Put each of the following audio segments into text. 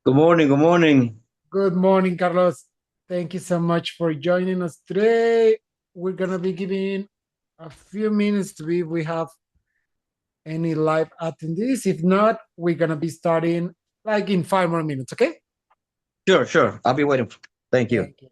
Good morning. Good morning. Good morning, Carlos. Thank you so much for joining us today. We're going to be giving a few minutes to see if we have any live attendees. If not, we're going to be starting like in 5 more minutes, okay? Sure, sure. I'll be waiting. Thank you. Thank you.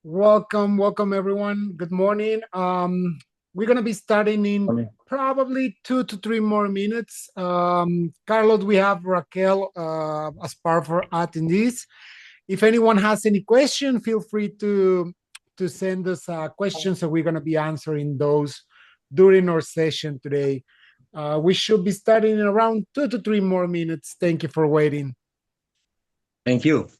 Welcome everyone. Good morning. We're going to be starting in Morning. probably 2 to 3 more minutes. Carlos, we have Raquel as part for attendees. If anyone has any question, feel free to send us questions, so we're going to be answering those during our session today. We should be starting in around 2 to 3 more minutes. Thank you for waiting. Thank you.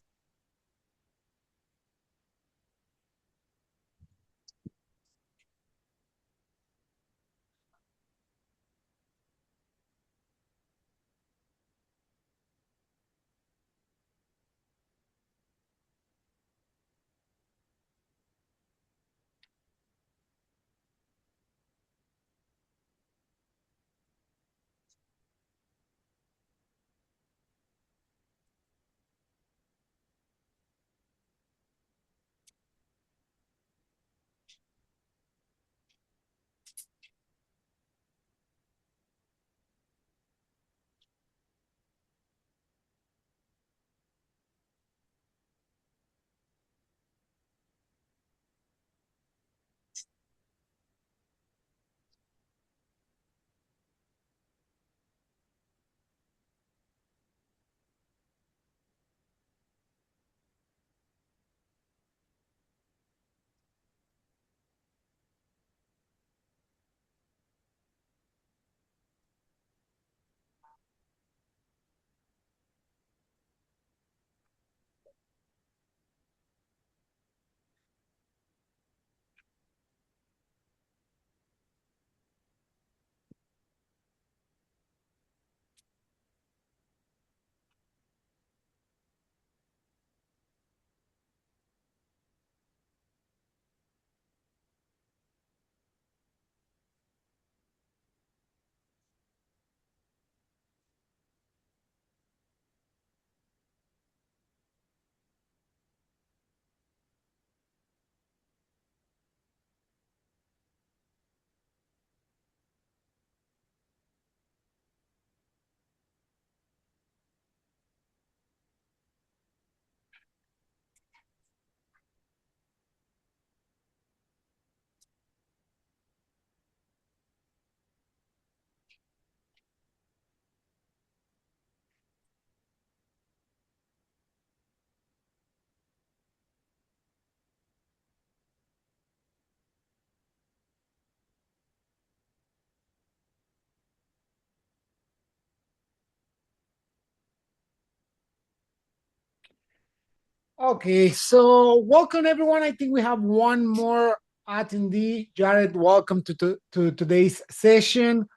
Okay, so welcome everyone. I think we have one more attendee. Jared, welcome to today's session.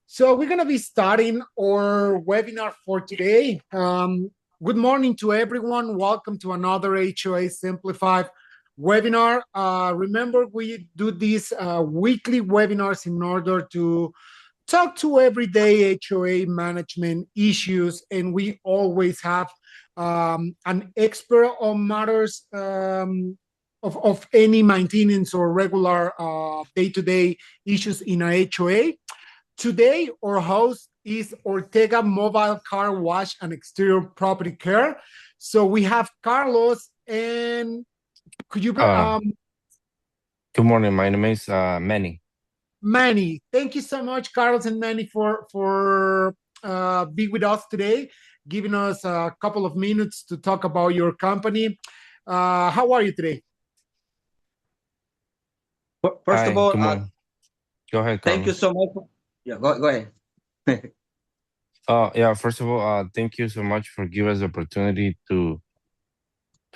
So we're going to be starting our webinar for today. Good morning to everyone. Welcome to another HOA Simplified webinar. Remember, we do these weekly webinars in order to talk to everyday HOA management issues, and we always have an expert on matters of any maintenance or regular day-to-day issues in a HOA. Today, our host is Ortega Mobile Car Wash and Exterior Property Care. So we have Carlos, and could you Good morning. My name is Manny. Manny? Thank you so much, Carlos and Manny, for being with us today, giving us a couple of minutes to talk about your company. How are you today? First of Hi, all, good morning. Go ahead, thank you Carlos. so much. Yeah, go ahead. Yeah, first of all, thank you so much for giving us the opportunity to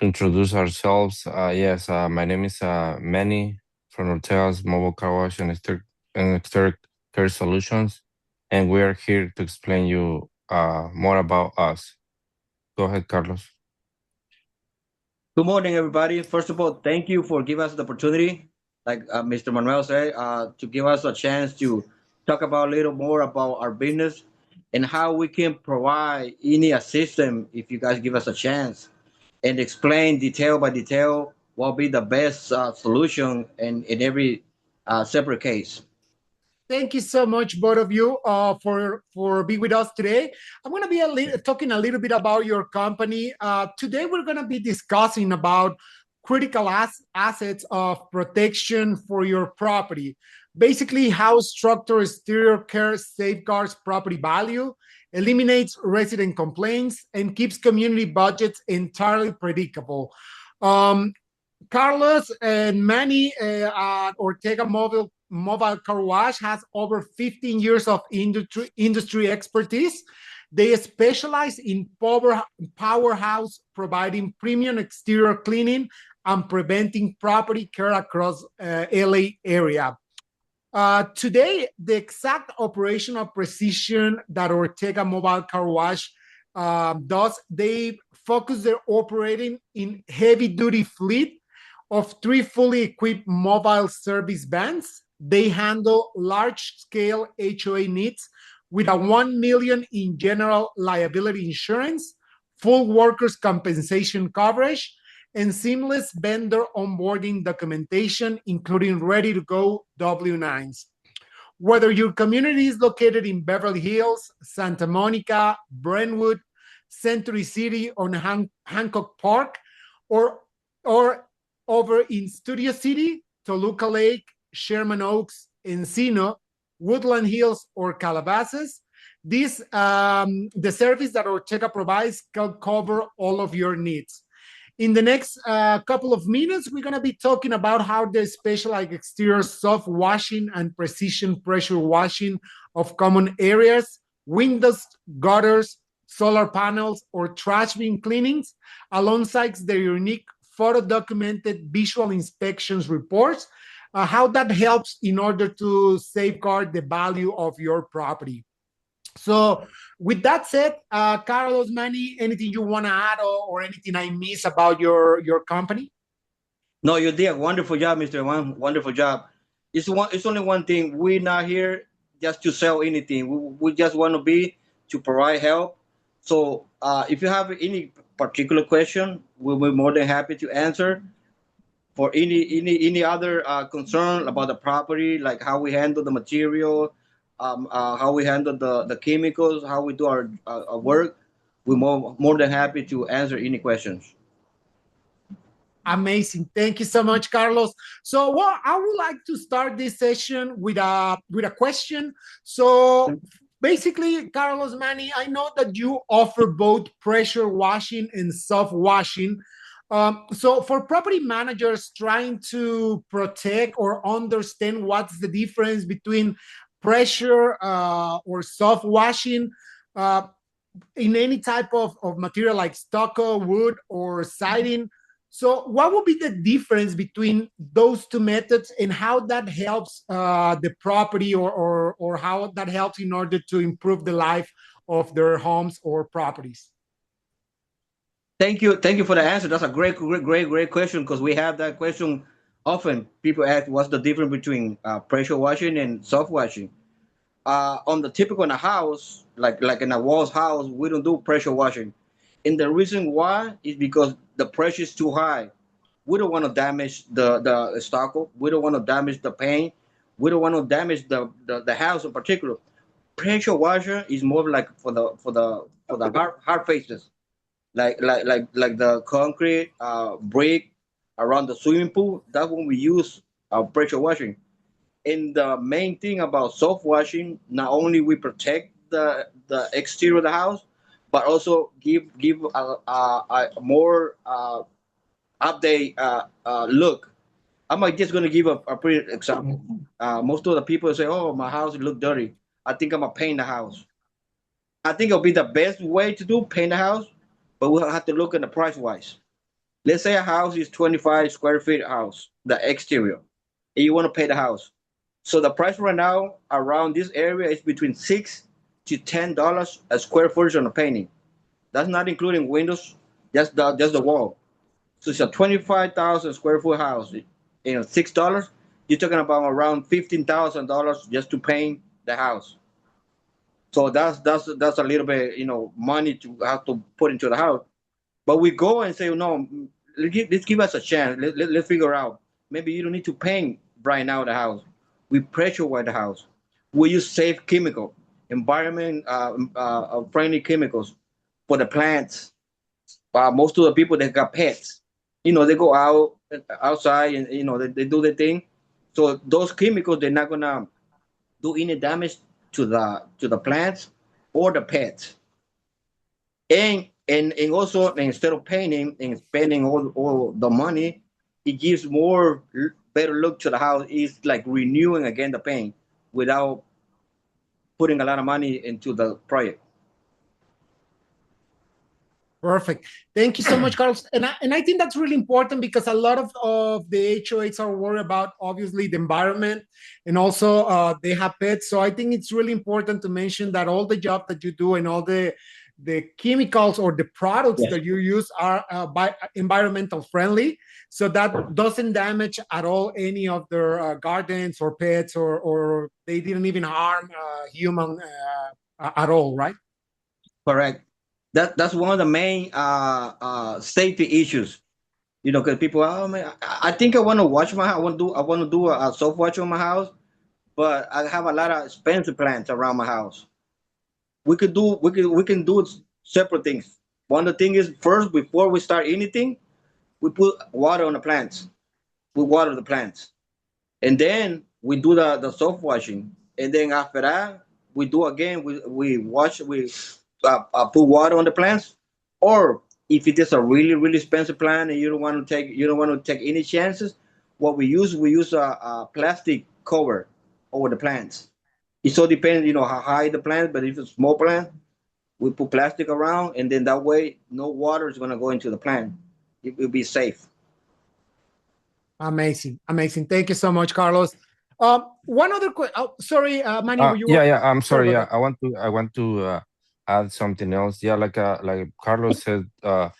introduce ourselves. Yes, my name is Manny from Ortega's Mobile Car Wash and Exterior Care Solutions, and we are here to explain you more about us. Go ahead, Carlos. Good morning, everybody. First of all, thank you for giving us the opportunity, like Mr. Manuel said, to give us a chance to talk about a little more about our business and how we can provide any assistance if you guys give us a chance and explain detail by detail what will be the best solution in every separate case. Thank you so much, both of you, for being with us today. I'm going to be talking a little bit about your company. Today, we're going to be discussing about critical assets of protection for your property. Basically, how structured exterior care safeguards property value, eliminates resident complaints, and keeps community budgets entirely predictable. Um, Carlos and Manny at Ortega Mobile Car Wash has over 15 years of industry expertise. They specialize in powerhouse, providing premium exterior cleaning and preventing property care across LA area. Today, the exact operational precision that Ortega Mobile Car Wash does, they focus their operating in heavy-duty fleet of 3 fully equipped mobile service vans. They handle large-scale HOA needs with a 1 million in general liability insurance, full workers' compensation coverage, and seamless vendor onboarding documentation, including ready-to-go W-9s. Whether your community is located in Beverly Hills, Santa Monica, Brentwood, Century City, or Hancock Park, or over in Studio City, Toluca Lake, Sherman Oaks, Encino, Woodland Hills, or Calabasas, the service that Ortega provides can cover all of your needs. In the next couple of minutes, we're going to be talking about how the specialized exterior soft washing and precision pressure washing of common areas, windows, gutters, solar panels, or trash bin cleanings, alongside their unique photo-documented visual inspections reports, how that helps in order to safeguard the value of your property. So with that said, Carlos, Manny, anything you want to add or anything I miss about your company? No, you did a wonderful job, Mr. One. Wonderful job. It's only one thing. We're not here just to sell anything. We just want to be to provide help. So if you have any particular question, we'll be more than happy to answer. For any other concern about the property, like how we handle the material, how we handle the chemicals, how we do our work, we're more than happy to answer any questions. Amazing. Thank you so much, Carlos. So, well, I would like to start this session with a question. So, basically, Carlos, Manny, I know that you offer both pressure washing and soft washing. So, for property managers trying to protect or understand what's the difference between pressure or soft washing, uh, in any type of material like stucco, wood, or siding, So what would be the difference between those two methods, and how that helps the property, or how that helps in order to improve the life of their homes or properties? Thank you for the answer. That's a great question, because we have that question often. People ask, what's the difference between pressure washing and soft washing? On the typical in a house, like in a wall's house, we don't do pressure washing, and the reason why is because the pressure is too high. We don't want to damage the stucco. We don't want to damage the paint. We don't want to damage the house in particular. Pressure washer is more like for the hard faces, like the concrete brick around the swimming pool. That's when we use pressure washing. And the main thing about soft washing, not only we protect the exterior of the house, but also give a more update look. I'm like just gonna give a pretty example. Most of the people say, "Oh, my house look dirty. I think I'm gonna paint the house." I think it'll be the best way to do paint the house, but we'll have to look at the price wise. Let's say a house is 25 square feet house, the exterior, and you want to paint the house. So the price right now around this area is between $6 to $10 a square foot on the painting. That's not including windows, just the wall. So it's a 25,000 square foot house. $6. You're talking about around $15,000 just to paint the house. So that's a little bit money to have to put into the house. But we go and say, no, let's give us a chance. Let's figure out. Maybe you don't need to paint right now the house. We pressure wash the house. We use safe chemical, environment friendly chemicals for the plants. Most of the people that got pets, they go outside and they do their thing. So those chemicals, they're not gonna do any damage to the plants or the pets. And also, instead of painting and spending all the money, it gives more better look to the house. It's like renewing again the paint without putting a lot of money into the project. Perfect. Thank you so much, Carlos. And I think that's really important, because a lot of the HOAs are worried about, obviously, the environment, and also they have pets. So I think it's really important to mention that all the job that you do and all the chemicals or the products that you use are by environmental friendly, so that doesn't damage at all any of their gardens or pets, or they didn't even harm human at all, right? Correct. That's one of the main safety issues. Because people, oh man, I think I want to watch my house. I want to do a soft watch on my house, but I have a lot of expensive plants around my house. We can do separate things. One of the things is, first, before we start anything, we put water on the plants. We water the plants, and then we do the soft washing, and then after that we do again. We wash. We put water on the plants, or if it is a really expensive plant and you don't want to take any chances, what we use a plastic cover over the plants. It so depends, how high the plant, but if it's small plant, we put plastic around, and then that way no water is going to go into the plant. It will be safe. Amazing, amazing. Thank you so much, Carlos. One other question. Oh, sorry, Manny, were you? Yeah, I'm sorry. go Yeah, ahead. I want to add something else. Yeah, like Carlos said, a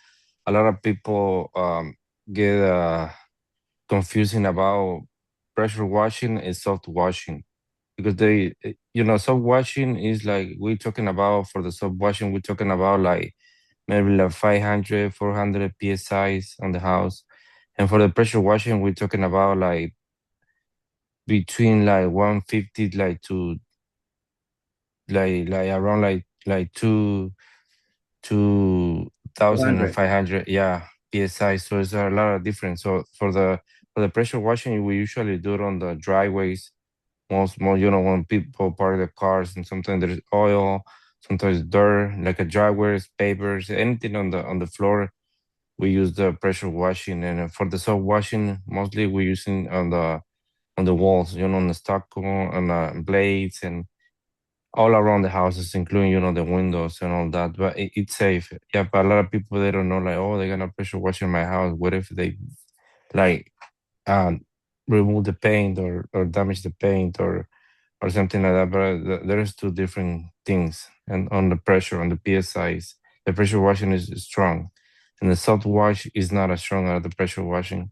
lot of people get confusing about pressure washing and soft washing, because soft washing is like, we're talking about, for the soft washing, we're talking about like maybe like 500, 400 psi on the house, and for the pressure washing, we're talking about like between like 150, like to like around like two thousand and 200. five hundred, yeah, psi. So it's a lot of difference. So for the pressure washing, we usually do it on the driveways. Most when people park their cars, and sometimes there's oil, sometimes dirt, like a driveways, papers, anything on the floor. We use the pressure washing, and for the soft washing, mostly we're using on the walls, on the stucco, on the blades, and all around the houses, including, you know, the windows and all that. But it's safe. Yeah, but a lot of people, they don't know, like, oh, they're gonna pressure wash in my house. What if they like um remove the paint or damage the paint or something like that? But there's two different things. And on the pressure, on the PSIs, the pressure washing is strong, and the soft wash is not as strong as the pressure washing.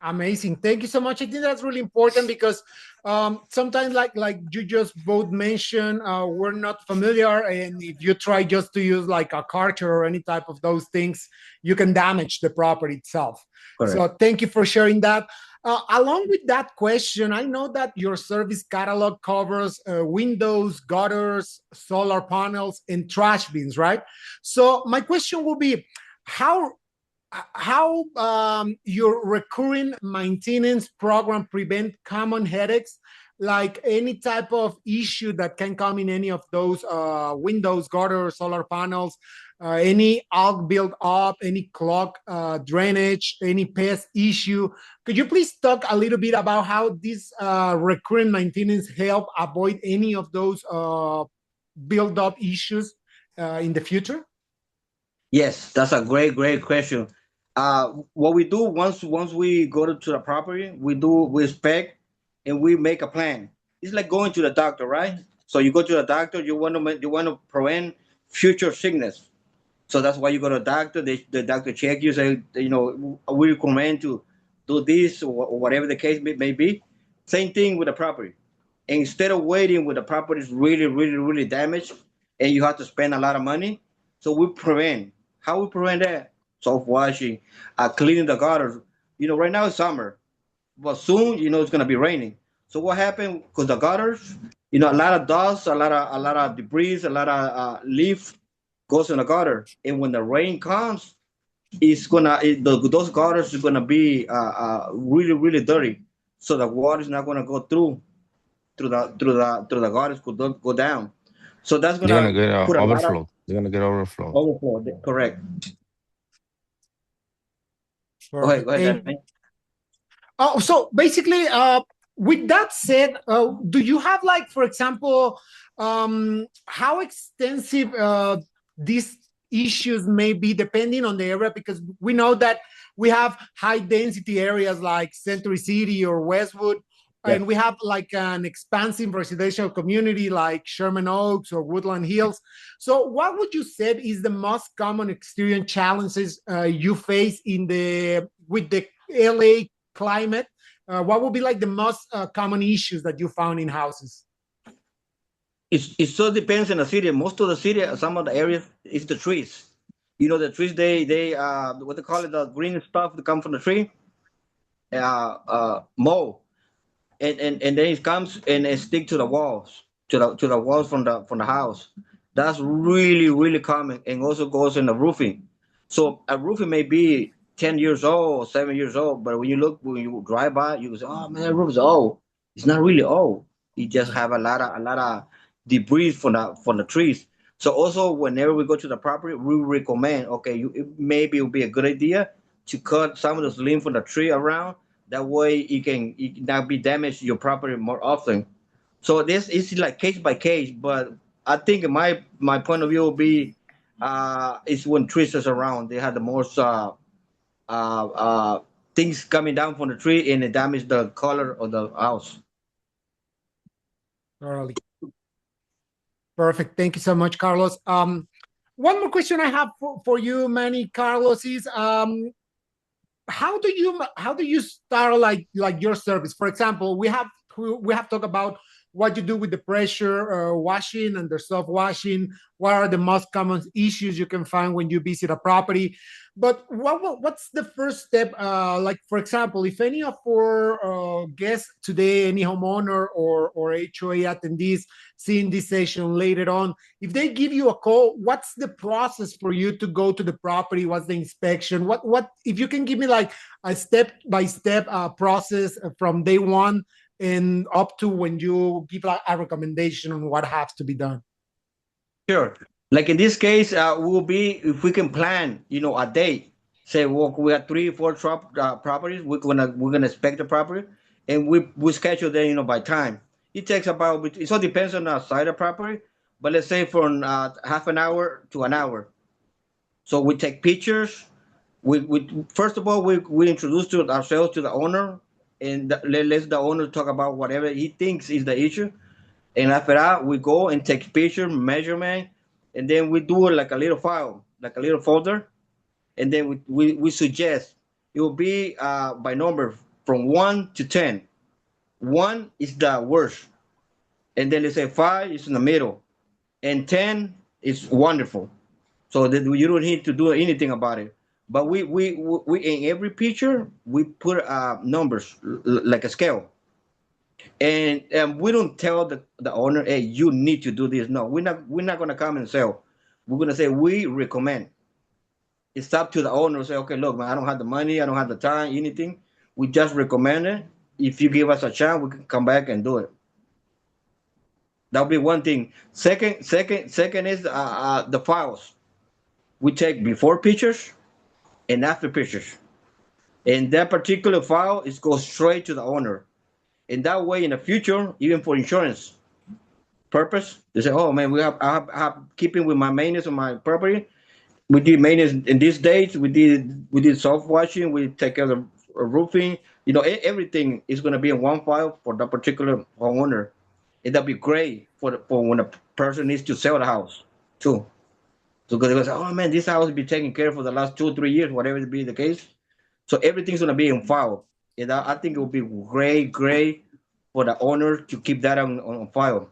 Amazing. Thank you so much. I think that's really important because sometimes like you just both mentioned, we're not familiar. And if you try just to use like a Karcher or any type of those things, you can damage the property itself. Correct. So thank you for sharing that. Along with that question, I know that your service catalog covers windows, gutters, solar panels, and trash bins, right? So my question will be, how your recurring maintenance program prevent common headaches, like any type of issue that can come in any of those windows, gutters, solar panels, any alg build up, any clog drainage, any pest issue. Could you please talk a little bit about how this recurring maintenance help avoid any of those build up issues in the future? Yes, that's a great question. What we do once we go to the property, we inspect and we make a plan. It's like going to the doctor, right? So you go to the doctor, you want to prevent future sickness. So that's why you go to the doctor. The doctor check you, say, we recommend to do this or whatever the case may be. Same thing with the property. And instead of waiting when the property is really damaged and you have to spend a lot of money, so we prevent. How we prevent that? Soft washing, cleaning the gutters. Right now it's summer, but soon it's gonna be raining. So what happened? Because the gutters, a lot of dust, a lot of debris, a lot of leaf goes in the gutter, and when the rain comes, those gutters is gonna be really dirty. So the water is not gonna go through the gutters, could go down. So that's They're gonna gonna get put a lot of overflow. They're gonna get overflow. overflow. Correct. Go Perfect. ahead, Danny. Oh, so basically, with that said, do you have, like, for example, how extensive these issues may be depending on the area? Because we know that we have high density areas like Century City or Westwood, Yeah. and we have like an expansive residential community like Sherman Oaks or Woodland Hills. So what would you say is the most common experience challenges you face with the LA climate? What would be like the most common issues that you found in houses? It so depends on the city. Most of the city, some of the areas, is the trees. The trees, they what they call it, the green stuff that come from the tree, mow, and then it comes and it stick to the walls, to the walls from the house. That's really common, and also goes in the roofing. So a roofing may be 10 years old or 7 years old, but when you drive by, you say, "Oh man, that roof is old." It's not really old. You just have a lot of debris from the trees. So also, whenever we go to the property, we recommend, okay, maybe it would be a good idea to cut some of the limb from the tree around. That way, it not be damaged your property more often. So this is like case by case, but I think my point of view will be, is when trees is around, they have the most things coming down from the tree and it damage the color of the house. Thoroughly. Perfect. Thank you so much, Carlos. One more question I have for you, Manny, Carlos, is how do you start like your service? For example, we have talked about what you do with the pressure washing and the soft washing. What are the most common issues you can find when you visit a property? But what's the first step? Like, for example, if any of our guests today, any homeowner or HOA attendees seeing this session later on, if they give you a call, what's the process for you to go to the property? What's the inspection? What if you can give me like a step-by-step process from day one and up to when you give a recommendation on what has to be done? Sure. Like in this case, will be if we can plan, a date. Say, well, we have 3, 4 properties. We're gonna inspect the property, and we schedule them, by time. It takes about, it all depends on the side of property, but let's say from half an hour to an hour. So we take pictures. We first of all we introduce to ourselves to the owner, and let the owner talk about whatever he thinks is the issue. And after that, we go and take picture, measurement, and then we do it like a little file, like a little folder, and then we suggest it will be by number from 1 to 10. 1 is the worst, and then they say 5 is in the middle, and 10 is wonderful. So that you don't need to do anything about it. But we in every picture we put numbers like a scale, and we don't tell the owner, hey, you need to do this. No, we're not gonna come and sell. We're gonna say we recommend. It's up to the owner to say, okay, look, man, I don't have the money, I don't have the time, anything. We just recommend it. If you give us a chance, we can come back and do it. That'll be one thing. Second is the files. We take before pictures and after pictures. And that particular file is goes straight to the owner. And that way, in the future, even for insurance purpose, they say, "Oh man, I have keeping with my maintenance on my property. We did maintenance in these dates. We did soft washing. We take care of the roofing. Everything is going to be in one file for that particular homeowner. And that'd be great for when a person needs to sell the house too. So because they go say, oh man, this house has been taken care of for the last 2 or 3 years, whatever it be the case. So everything's gonna be in file. And I think it would be great for the owner to keep that on file.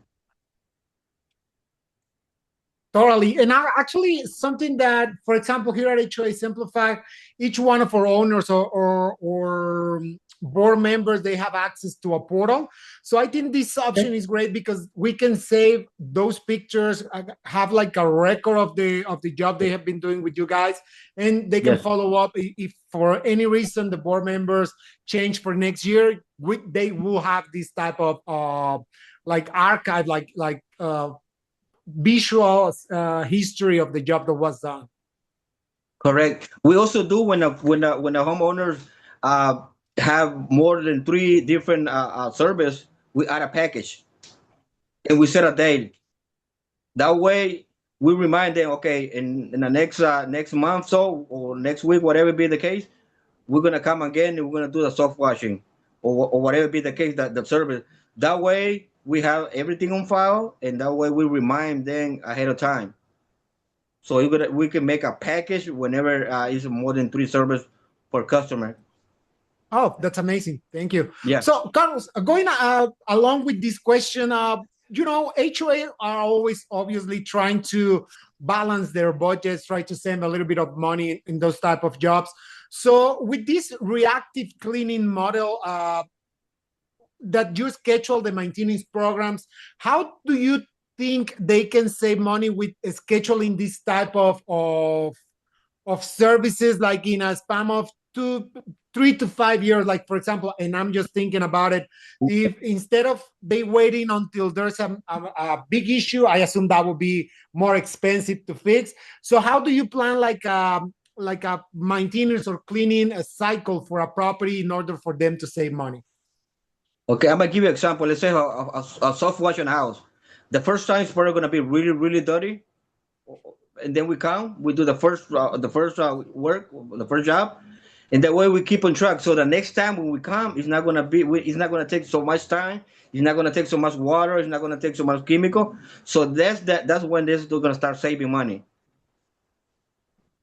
Totally. And actually, something that, for example, here at HOA Simplified, each one of our owners or board members, they have access to a portal. So I think this option is great because we can save those pictures, have like a record of the job they have been doing with you guys, and they can Yes. follow up if for any reason the board members change for next year. They will have this type of like archive, like visual history of the job that was done. Correct. We also do when the homeowners uh, have more than three different service, we add a package and we set a date. That way, we remind them, okay, in the next month so or next week, whatever be the case, we're gonna come again and we're gonna do the soft washing or whatever be the case that the service. That way, we have everything on file, and that way we remind them ahead of time. So we can make a package whenever it's more than three servers per customer. Oh, that's amazing. Thank you. Yeah. So, Carlos, going along with this question, HOA are always obviously trying to balance their budgets, try to save a little bit of money in those type of jobs. So, with this reactive cleaning model that you schedule the maintenance programs, how do you think they can save money with scheduling this type of services, like in a span of 3 to 5 years, like for example? And I'm just thinking about it, if instead of they waiting until there's a big issue, I assume that would be more expensive to fix. So how do you plan like a maintenance or cleaning a cycle for a property in order for them to save money? Okay, I'm gonna give you an example. Let's say a soft washing house. The first time it's probably gonna be really, really dirty, and then we come, we do the first work, the first job, and that way we keep on track. So the next time when we come, it's not gonna take so much time. It's not gonna take so much water. It's not gonna take so much chemical. So that's when this is gonna start saving money.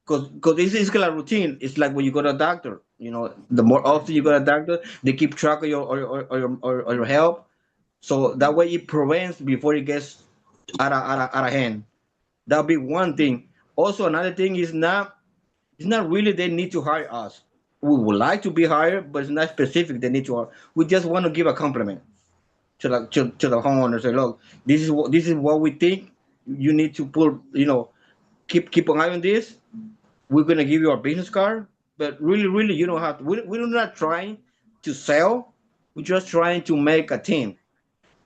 Because this is like a routine. It's like when you go to a doctor. The more often you go to a doctor, they keep track of your health. So that way it prevents before it gets out of hand. That'll be one thing. Also, another thing is it's not really they need to hire us. We would like to be hired, but it's not specific they need to hire. We just want to give a compliment to the homeowner. Say, look, this is what we think. You need to keep an eye on this. We're gonna give you our business card, but really, you don't have to. We're not trying to sell. We're just trying to make a team.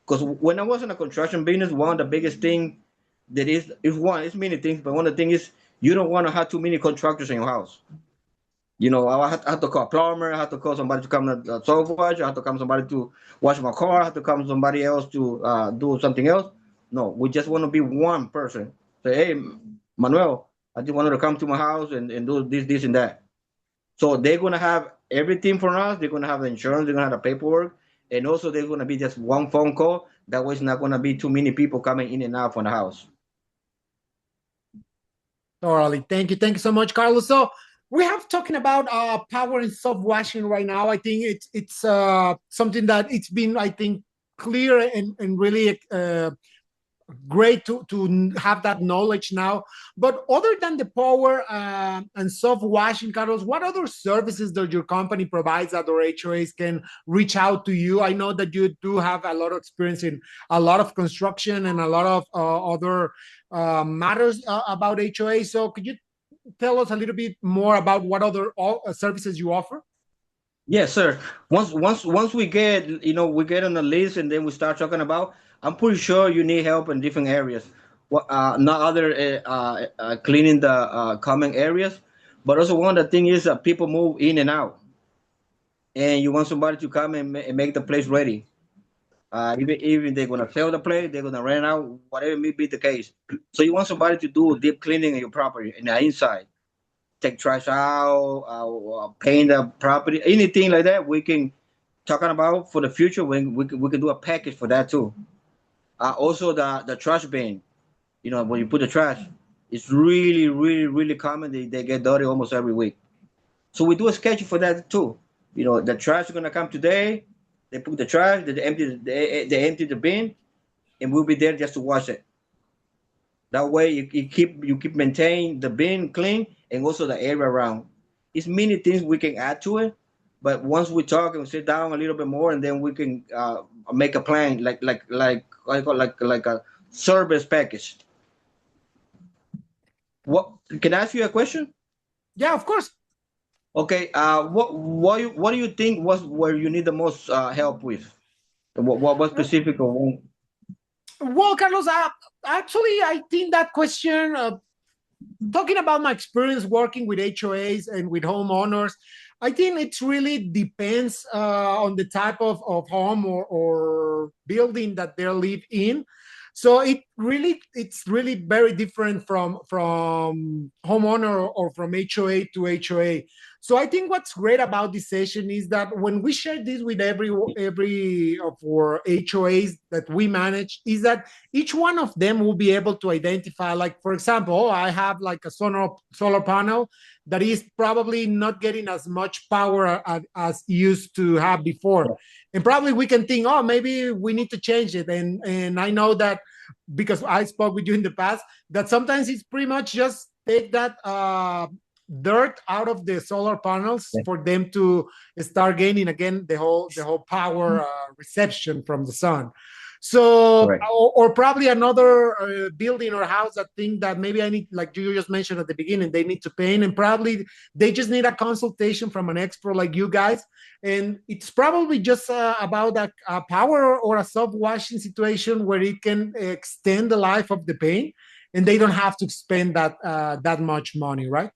Because when I was in a construction business, one of the biggest thing that is one, it's many things, but one of the things is you don't want to have too many contractors in your house. You know, I had to call a plumber. I had to call somebody to come to soft wash. I had to come somebody to wash my car. I had to come somebody else to do something else. No, we just want to be one person. Say, hey, Manuel, I just wanted to come to my house and do this, and that. So they're gonna have everything from us. They're gonna have the insurance. They're gonna have the paperwork, and also there's gonna be just one phone call. That way, it's not gonna be too many people coming in and out from the house. Totally. Thank you so much, Carlos. So we have talking about power and soft washing right now. I think it's something that it's been, I think, clear and really great to have that knowledge now. But other than the power and soft washing, Carlos, what other services does your company provides that our HOAs can reach out to you? I know that you do have a lot of experience in a lot of construction and a lot of other matters about HOA. So could you tell us a little bit more about what other services you offer? Yes, sir. Once we get, we get on the list and then we start talking about. I'm pretty sure you need help in different areas. Not other cleaning the common areas, but also one of the things is that people move in and out, and you want somebody to come and make the place ready. Even they're gonna sell the place, they're gonna rent out, whatever may be the case. So you want somebody to do deep cleaning in your property in the inside, take trash out, paint the property, anything like that. We can talking about for the future. When we can do a package for that too. Also the trash bin. When you put the trash, it's really common. They get dirty almost every week. So we do a schedule for that too. The trash is gonna come today. They put the trash. They empty the bin, and we'll be there just to wash it. That way you keep maintain the bin clean and also the area around. It's many things we can add to it, but once we talk and sit down a little bit more, and then we can make a plan like a service package. What can I ask you a question? Yeah, of course. Okay. What do you think was where you need the most help with? What specific or one? Well, Carlos, actually, I think that question, talking about my experience working with HOAs and with homeowners, I think it really depends on the type of home or building that they live in. So it's really very different from homeowner or from HOA to HOA. So I think what's great about this session is that when we share this with every of our HOAs that we manage, is that each one of them will be able to identify, like, for example, I have like a solar panel that is probably not getting as much power as used to have before. And probably we can think, oh, maybe we need to change it. And I know that because I spoke with you in the past, that sometimes it's pretty much just take that dirt out of the solar panels for them to start gaining again the whole power reception from the sun. So, Right. or probably another building or house that think that maybe I need, like you just mentioned at the beginning, they need to paint, and probably they just need a consultation from an expert like you guys. And it's probably just about a power or a soft washing situation where it can extend the life of the paint, and they don't have to spend that much money, right?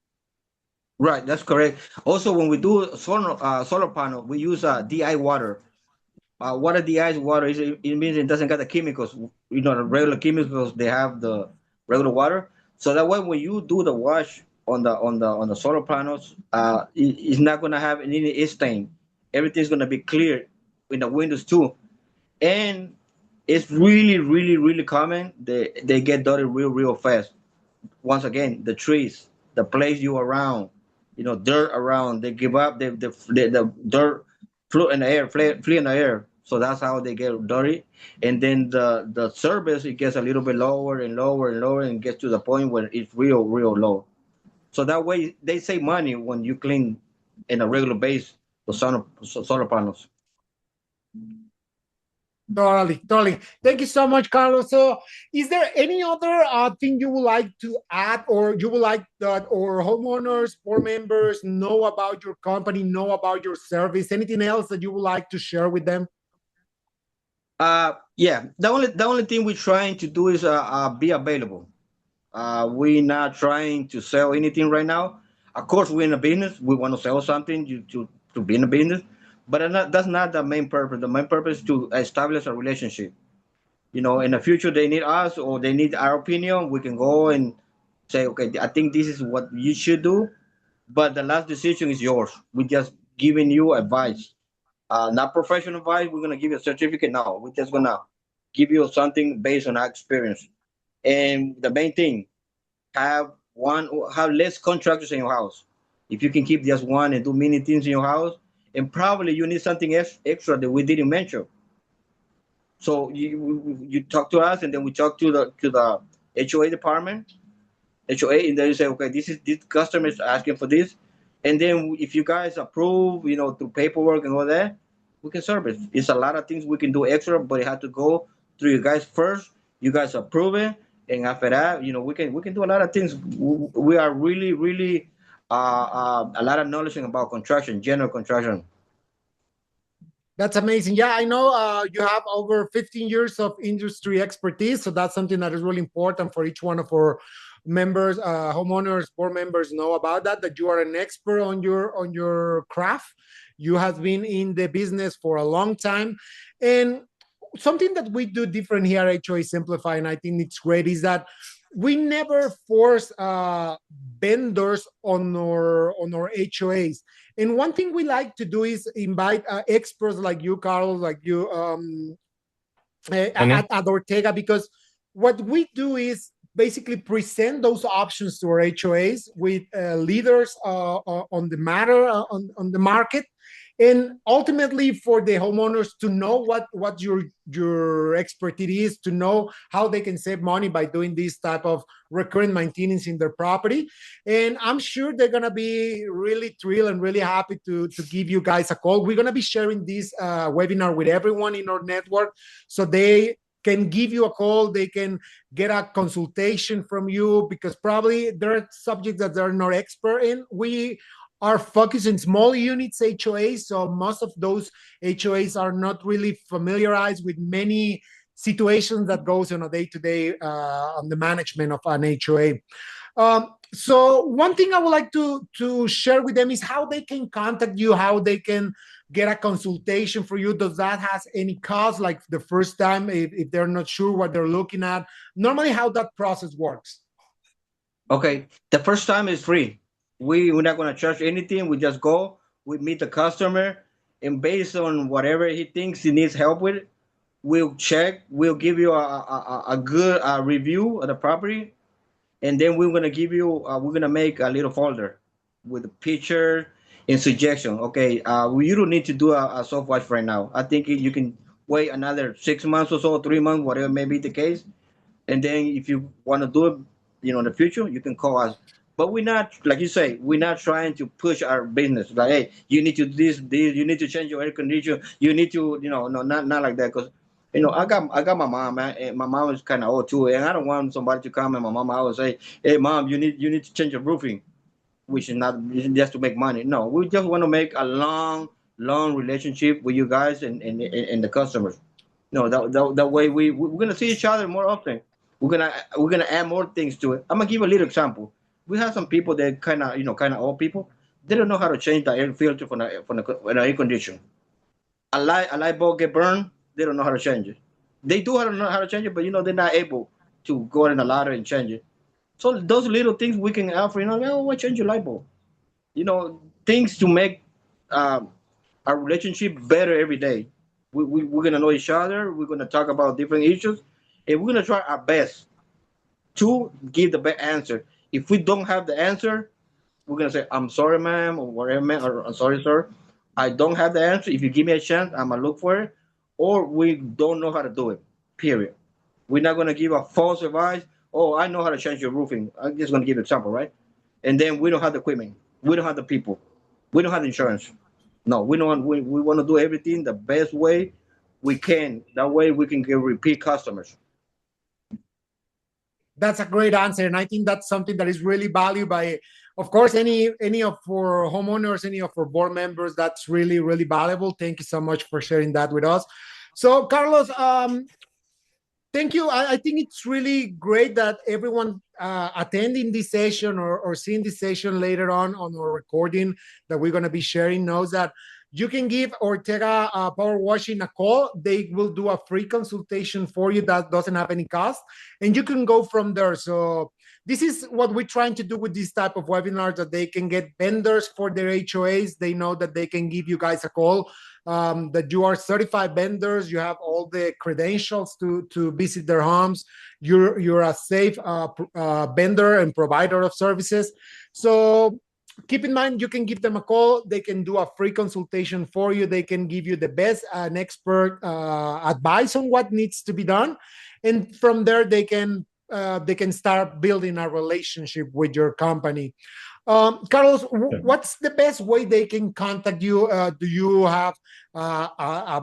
Right, that's correct. Also, when we do solar panel, we use DI water. What a DI water is, it means it doesn't got the chemicals. The regular chemicals they have the regular water. So that way, when you do the wash on the solar panels, it's not gonna have any stain. Everything's gonna be clear in the windows too. And it's really common. They get dirty real fast. Once again, the trees, the place you around, dirt around, they give up. The dirt flew in the air, flee in the air. So that's how they get dirty. And then the service, it gets a little bit lower and lower and lower, and gets to the point where it's real low. So that way they save money when you clean in a regular base the solar panels. Totally. Thank you so much, Carlos. So, is there any other thing you would like to add, or you would like that our homeowners, board members know about your company, know about your service? Anything else that you would like to share with them? Yeah. The only thing we're trying to do is be available. We're not trying to sell anything right now. Of course, we're in a business. We want to sell something to be in a business, but that's not the main purpose. The main purpose is to establish a relationship. In the future, they need us or they need our opinion. We can go and say, okay, I think this is what you should do, but the last decision is yours. We're just giving you advice, not professional advice. We're gonna give you a certificate. No, we're just gonna give you something based on our experience. And the main thing, have less contractors in your house. If you can keep just one and do many things in your house, and probably you need something extra that we didn't mention. So you talk to us, and then we talk to the HOA department, HOA, and then you say, okay, this customer is asking for this, and then if you guys approve, through paperwork and all that, we can service. It's a lot of things we can do extra, but it has to go through you guys first. You guys approve it, and after that, we can do a lot of things. We are really, really a lot of knowledge about construction, general construction. That's amazing. Yeah, I know you have over 15 years of industry expertise. So that's something that is really important for each one of our members, homeowners, board members know about that you are an expert on your craft. You have been in the business for a long time. And something that we do different here at HOA Simplify, and I think it's great, is that we never force vendors on our HOAs. And one thing we like to do is invite experts like you, Carlos, like you at Ortega, because what we do is basically present those options to our HOAs with leaders on the matter, on the market, and ultimately for the homeowners to know what your expertise is, to know how they can save money by doing this type of recurring maintenance in their property. And I'm sure they're going to be really thrilled and really happy to give you guys a call. We're going to be sharing this webinar with everyone in our network, so they can give you a call, they can get a consultation from you, because probably there are subjects that they're not expert in. We are focused in small units HOAs, so most of those HOAs are not really familiarized with many situations that goes on a day-to-day on the management of an HOA. So one thing I would like to share with them is how they can contact you, how they can get a consultation for you. Does that has any cost, like the first time, if they're not sure what they're looking at? Normally, how that process works? Okay, the first time is free. We're not going to charge anything. We just go, we meet the customer, and based on whatever he thinks he needs help with, we'll check. We'll give you a good review of the property, and then we're going to give you. We're going to make a little folder with a picture and suggestion. Okay, you don't need to do a soft wash right now. I think you can wait another 6 months or so, 3 months, whatever may be the case, and then if you want to do it, in the future, you can call us. But we're not, like you say, we're not trying to push our business. Like, hey, you need to this, you need to change your air conditioner, you need to, no, not like that. Because, I got my mom, man, and my mom is kind of old too, and I don't want somebody to come and my mom always say, hey, mom, you need to change your roofing, which is not just to make money. No, we just want to make a long relationship with you guys and the customers. No, that way we're gonna see each other more often. We're gonna add more things to it. I'm gonna give a little example. We have some people that kind of old people. They don't know how to change the air filter for the air conditioner. A light bulb get burned. They don't know how to change it. They do know how to change it, but they're not able to go in the ladder and change it. So those little things we can offer. Why change your light bulb? Things to make um, our relationship better every day. We're gonna know each other. We're gonna talk about different issues, and we're gonna try our best to give the best answer. If we don't have the answer, we're gonna say, "I'm sorry, ma'am," or whatever, ma'am, or "I'm sorry, sir. I don't have the answer. If you give me a chance, I'm gonna look for it." Or we don't know how to do it. Period. We're not gonna give a false advice. Oh, I know how to change your roofing. I'm just gonna give an example, right? And then we don't have the equipment. We don't have the people. We don't have the insurance. No, we don't. We want to do everything the best way we can. That way we can get repeat customers. That's a great answer, and I think that's something that is really valued by, of course, any of our homeowners, any of our board members. That's really, really valuable. Thank you so much for sharing that with us. So, Carlos, thank you. I think it's really great that everyone attending this session or seeing this session later on our recording that we're going to be sharing knows that you can give Ortega Power Washing a call. They will do a free consultation for you that doesn't have any cost, and you can go from there. So this is what we're trying to do with this type of webinars, that they can get vendors for their HOAs. They know that they can give you guys a call, that you are certified vendors, you have all the credentials to visit their homes, you're a safe vendor and provider of services. So keep in mind, you can give them a call. They can do a free consultation for you. They can give you the best and expert advice on what needs to be done, and from there they can start building a relationship with your company. Carlos, what's the best way they can contact you? Do you have a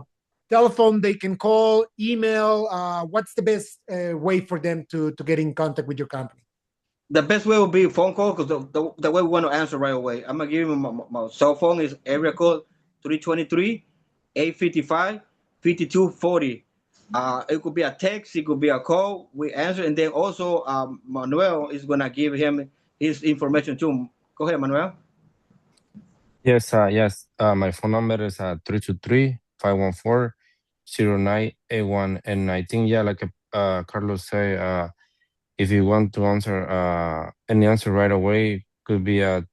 telephone they can call, email? What's the best way for them to get in contact with your company? The best way would be a phone call, because the way we want to answer right away. I'm gonna give you my cell phone is area code 323-855-5240. It could be a text, it could be a call. We answer, and then also Manuel is gonna give him his information too. Go ahead, Manuel. Yes, my phone number is 323-514-0981. And I think, yeah, like Carlos say, if you want to answer any answer right away, could be a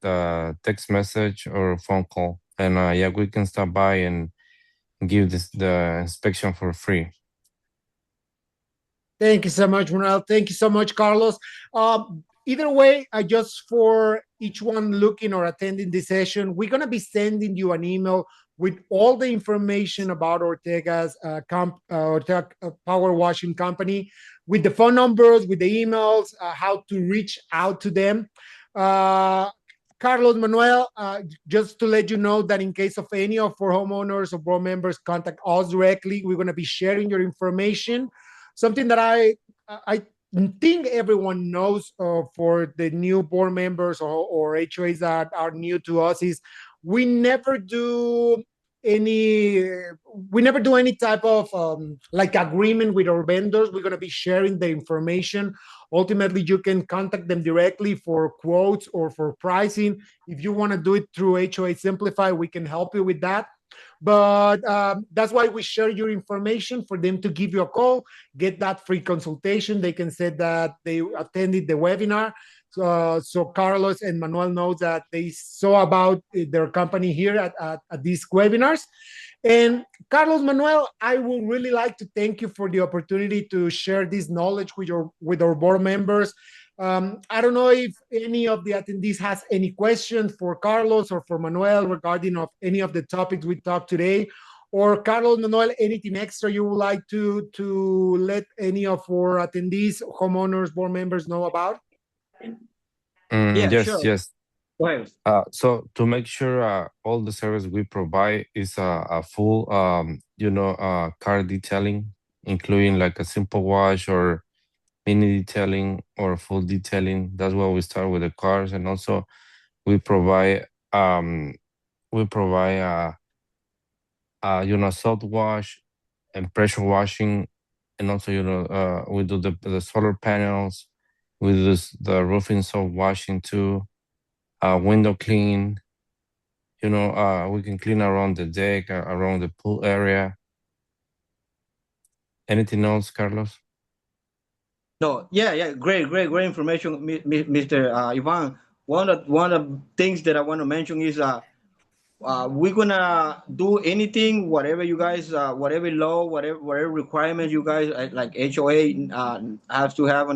text message or a phone call. And yeah, we can stop by and give the inspection for free. Thank you so much, Manuel. Thank you so much, Carlos. Either way, just for each one looking or attending this session, we're going to be sending you an email with all the information about Ortega's Ortega Power Washing Company, with the phone numbers, with the emails, how to reach out to them. Carlos, Manuel, just to let you know that in case of any of our homeowners or board members contact us directly, we're going to be sharing your information. Something that I think everyone knows for the new board members or HOAs that are new to us is we never do any type of like agreement with our vendors. We're going to be sharing the information. Ultimately, you can contact them directly for quotes or for pricing. If you want to do it through HOA Simplified, we can help you with that. But that's why we share your information for them to give you a call, get that free consultation. They can say that they attended the webinar. So Carlos and Manuel know that they saw about their company here at these webinars. And Carlos, Manuel, I would really like to thank you for the opportunity to share this knowledge with our board members. I don't know if any of the attendees has any questions for Carlos or for Manuel regarding of any of the topics we talked today. Or Carlos, Manuel, anything extra you would like to let any of our attendees, homeowners, board members know about? Yeah, Yes, sure. yes. Go ahead. So to make sure all the service we provide is a full, car detailing, including like a simple wash or mini detailing or full detailing. That's why we start with the cars, and also we provide soft wash and pressure washing, and also we do the solar panels, we do the roofing soft washing too, window clean. We can clean around the deck, around the pool area. Anything else, Carlos? No, yeah, great information, Mr. Ivan. One of the things that I want to mention is we're gonna do anything, whatever you guys, whatever law, whatever requirements you guys like HOA has to have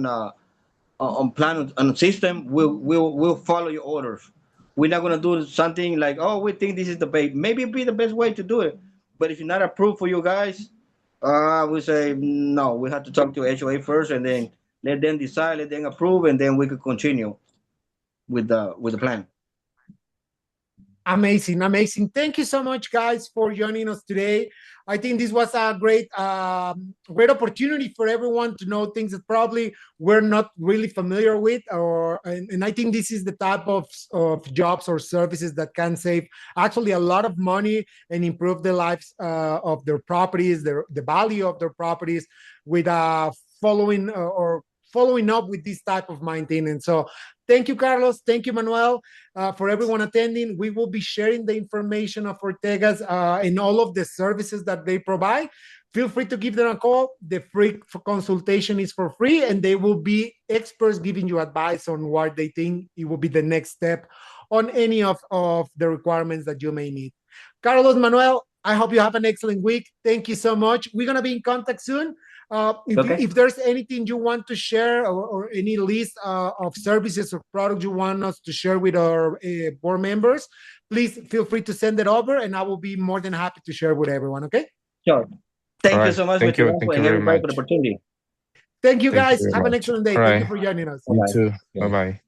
on plan on system. We'll follow your orders. We're not gonna do something like, oh, we think this is the best. Maybe it be the best way to do it, but if it's not approved for you guys, we say no. We have to talk to HOA first, and then let them decide, let them approve, and then we could continue with the plan. Amazing. Thank you so much, guys, for joining us today. I think this was a great opportunity for everyone to know things that probably we're not really familiar with, and I think this is the type of jobs or services that can save actually a lot of money and improve the lives of their properties, the value of their properties, with a following or following up with this type of maintenance. So thank you, Carlos. Thank you, Manuel. For everyone attending, we will be sharing the information of Ortega's and all of the services that they provide. Feel free to give them a call. The free consultation is for free, and they will be experts giving you advice on what they think it will be the next step on any of the requirements that you may need. Carlos, Manuel, I hope you have an excellent week. Thank you so much. We're going to be in contact soon. If there's anything you want to share or any list of services or products you want us to share with our board members, please feel free to send it over, and I will be more than happy to share with everyone, okay? Sure. Thank you right. so much, Thank Mr. you. Juan, Thank you and very everybody for the much. opportunity. Thank you, Thank you guys. very Have an much. excellent day. All Thank you right. for joining us. You Bye-bye. too. Yeah. Bye-bye.